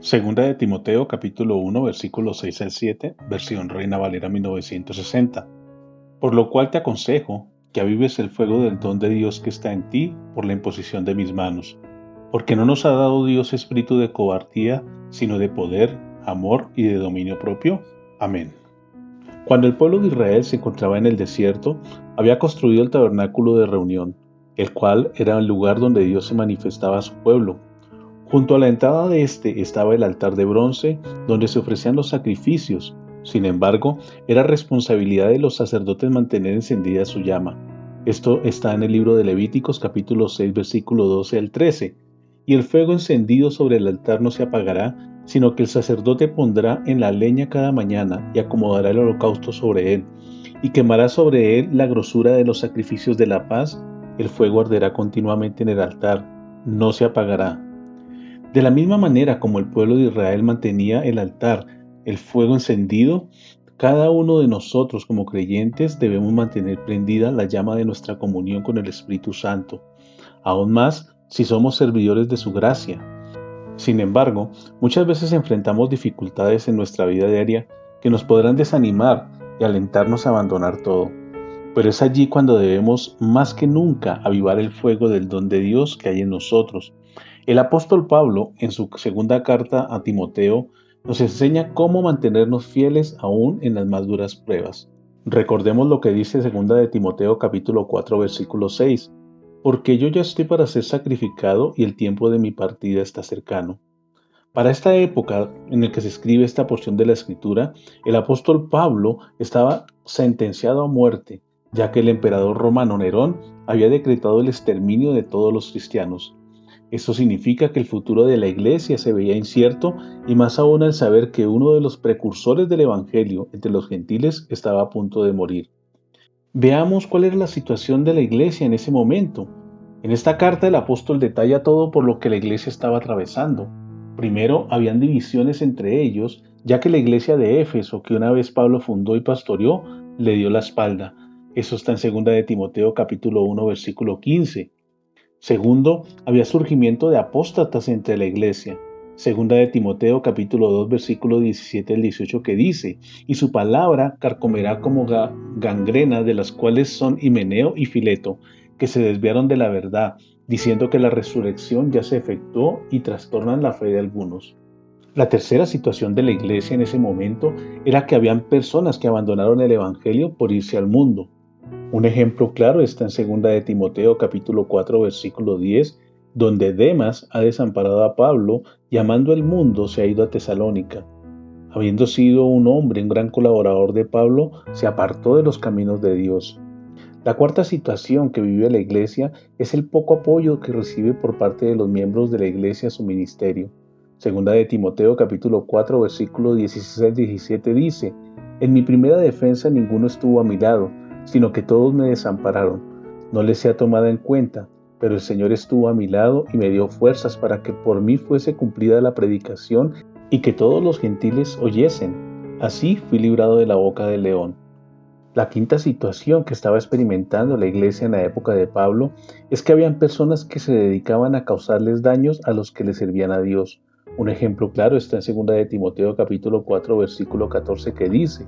Segunda de Timoteo, capítulo 1, versículos 6 al 7, versión Reina Valera 1960. Por lo cual te aconsejo que avives el fuego del don de Dios que está en ti por la imposición de mis manos, porque no nos ha dado Dios espíritu de cobardía, sino de poder, amor y de dominio propio. Amén. Cuando el pueblo de Israel se encontraba en el desierto, había construido el tabernáculo de reunión, el cual era el lugar donde Dios se manifestaba a su pueblo. Junto a la entrada de este estaba el altar de bronce donde se ofrecían los sacrificios. Sin embargo, era responsabilidad de los sacerdotes mantener encendida su llama. Esto está en el libro de Levíticos capítulo 6 versículo 12 al 13. Y el fuego encendido sobre el altar no se apagará, sino que el sacerdote pondrá en la leña cada mañana y acomodará el holocausto sobre él, y quemará sobre él la grosura de los sacrificios de la paz. El fuego arderá continuamente en el altar, no se apagará. De la misma manera como el pueblo de Israel mantenía el altar, el fuego encendido, cada uno de nosotros como creyentes debemos mantener prendida la llama de nuestra comunión con el Espíritu Santo, aún más si somos servidores de su gracia. Sin embargo, muchas veces enfrentamos dificultades en nuestra vida diaria que nos podrán desanimar y alentarnos a abandonar todo. Pero es allí cuando debemos más que nunca avivar el fuego del don de Dios que hay en nosotros. El apóstol Pablo, en su segunda carta a Timoteo, nos enseña cómo mantenernos fieles aún en las más duras pruebas. Recordemos lo que dice segunda de Timoteo capítulo 4 versículo 6, porque yo ya estoy para ser sacrificado y el tiempo de mi partida está cercano. Para esta época en la que se escribe esta porción de la Escritura, el apóstol Pablo estaba sentenciado a muerte, ya que el emperador romano Nerón había decretado el exterminio de todos los cristianos. Esto significa que el futuro de la iglesia se veía incierto y más aún al saber que uno de los precursores del Evangelio entre los gentiles estaba a punto de morir. Veamos cuál era la situación de la iglesia en ese momento. En esta carta el apóstol detalla todo por lo que la iglesia estaba atravesando. Primero, habían divisiones entre ellos, ya que la iglesia de Éfeso, que una vez Pablo fundó y pastoreó, le dio la espalda. Eso está en 2 de Timoteo capítulo 1 versículo 15. Segundo, había surgimiento de apóstatas entre la iglesia. Segunda de Timoteo capítulo 2 versículo 17 al 18 que dice, y su palabra carcomerá como gangrena, de las cuales son Himeneo y Fileto, que se desviaron de la verdad, diciendo que la resurrección ya se efectuó y trastornan la fe de algunos. La tercera situación de la iglesia en ese momento era que habían personas que abandonaron el evangelio por irse al mundo. Un ejemplo claro está en 2 de Timoteo capítulo 4 versículo 10, donde Demas ha desamparado a Pablo y amando el mundo se ha ido a Tesalónica. Habiendo sido un hombre, un gran colaborador de Pablo, se apartó de los caminos de Dios. La cuarta situación que vive la iglesia es el poco apoyo que recibe por parte de los miembros de la iglesia a su ministerio. Segunda de Timoteo capítulo 4 versículo 16 al 17 dice, en mi primera defensa ninguno estuvo a mi lado, sino que todos me desampararon. No les sea tomada en cuenta, pero el Señor estuvo a mi lado y me dio fuerzas para que por mí fuese cumplida la predicación y que todos los gentiles oyesen. Así fui librado de la boca del león. La quinta situación que estaba experimentando la iglesia en la época de Pablo es que habían personas que se dedicaban a causarles daños a los que le servían a Dios. Un ejemplo claro está en 2 de Timoteo capítulo 4 versículo 14 que dice,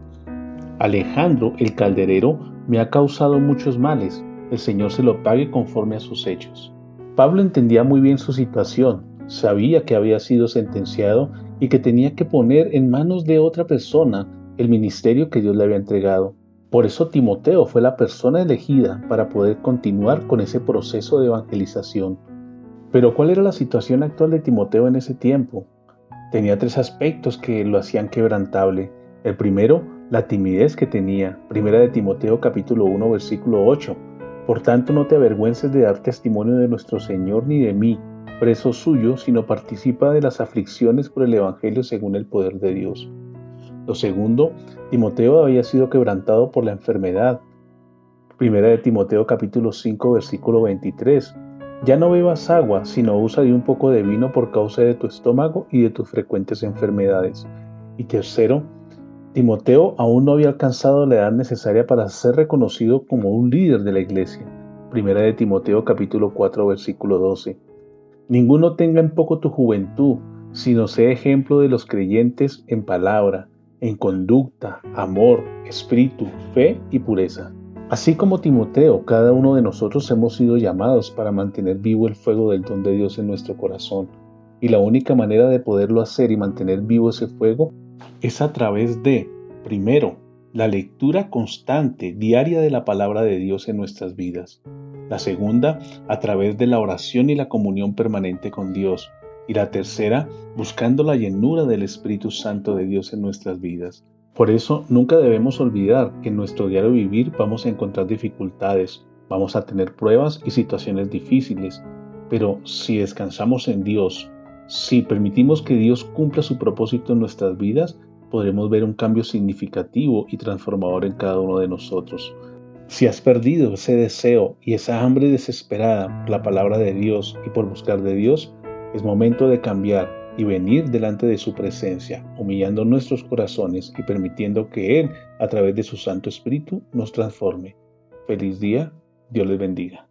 Alejandro el calderero me ha causado muchos males, el Señor se lo pague conforme a sus hechos. Pablo entendía muy bien su situación, sabía que había sido sentenciado y que tenía que poner en manos de otra persona el ministerio que Dios le había entregado. Por eso Timoteo fue la persona elegida para poder continuar con ese proceso de evangelización. Pero ¿cuál era la situación actual de Timoteo en ese tiempo? Tenía tres aspectos que lo hacían quebrantable. El primero, la timidez que tenía. Primera de Timoteo capítulo 1 versículo 8. Por tanto, no te avergüences de dar testimonio de nuestro Señor ni de mí, preso suyo, sino participa de las aflicciones por el Evangelio según el poder de Dios. Lo segundo, Timoteo había sido quebrantado por la enfermedad. Primera de Timoteo capítulo 5 versículo 23. Ya no bebas agua, sino usa de un poco de vino por causa de tu estómago y de tus frecuentes enfermedades. Y tercero, Timoteo aún no había alcanzado la edad necesaria para ser reconocido como un líder de la iglesia. Primera de Timoteo capítulo 4 versículo 12. Ninguno tenga en poco tu juventud, sino sé ejemplo de los creyentes en palabra, en conducta, amor, espíritu, fe y pureza. Así como Timoteo, cada uno de nosotros hemos sido llamados para mantener vivo el fuego del don de Dios en nuestro corazón. Y la única manera de poderlo hacer y mantener vivo ese fuego es a través de, primero, la lectura constante, diaria de la palabra de Dios en nuestras vidas. La segunda, a través de la oración y la comunión permanente con Dios. Y la tercera, buscando la llenura del Espíritu Santo de Dios en nuestras vidas. Por eso, nunca debemos olvidar que en nuestro diario vivir vamos a encontrar dificultades, vamos a tener pruebas y situaciones difíciles. Pero si descansamos en Dios, si permitimos que Dios cumpla su propósito en nuestras vidas, podremos ver un cambio significativo y transformador en cada uno de nosotros. Si has perdido ese deseo y esa hambre desesperada por la palabra de Dios y por buscar de Dios, es momento de cambiar y venir delante de su presencia, humillando nuestros corazones y permitiendo que Él, a través de su Santo Espíritu, nos transforme. Feliz día, Dios les bendiga.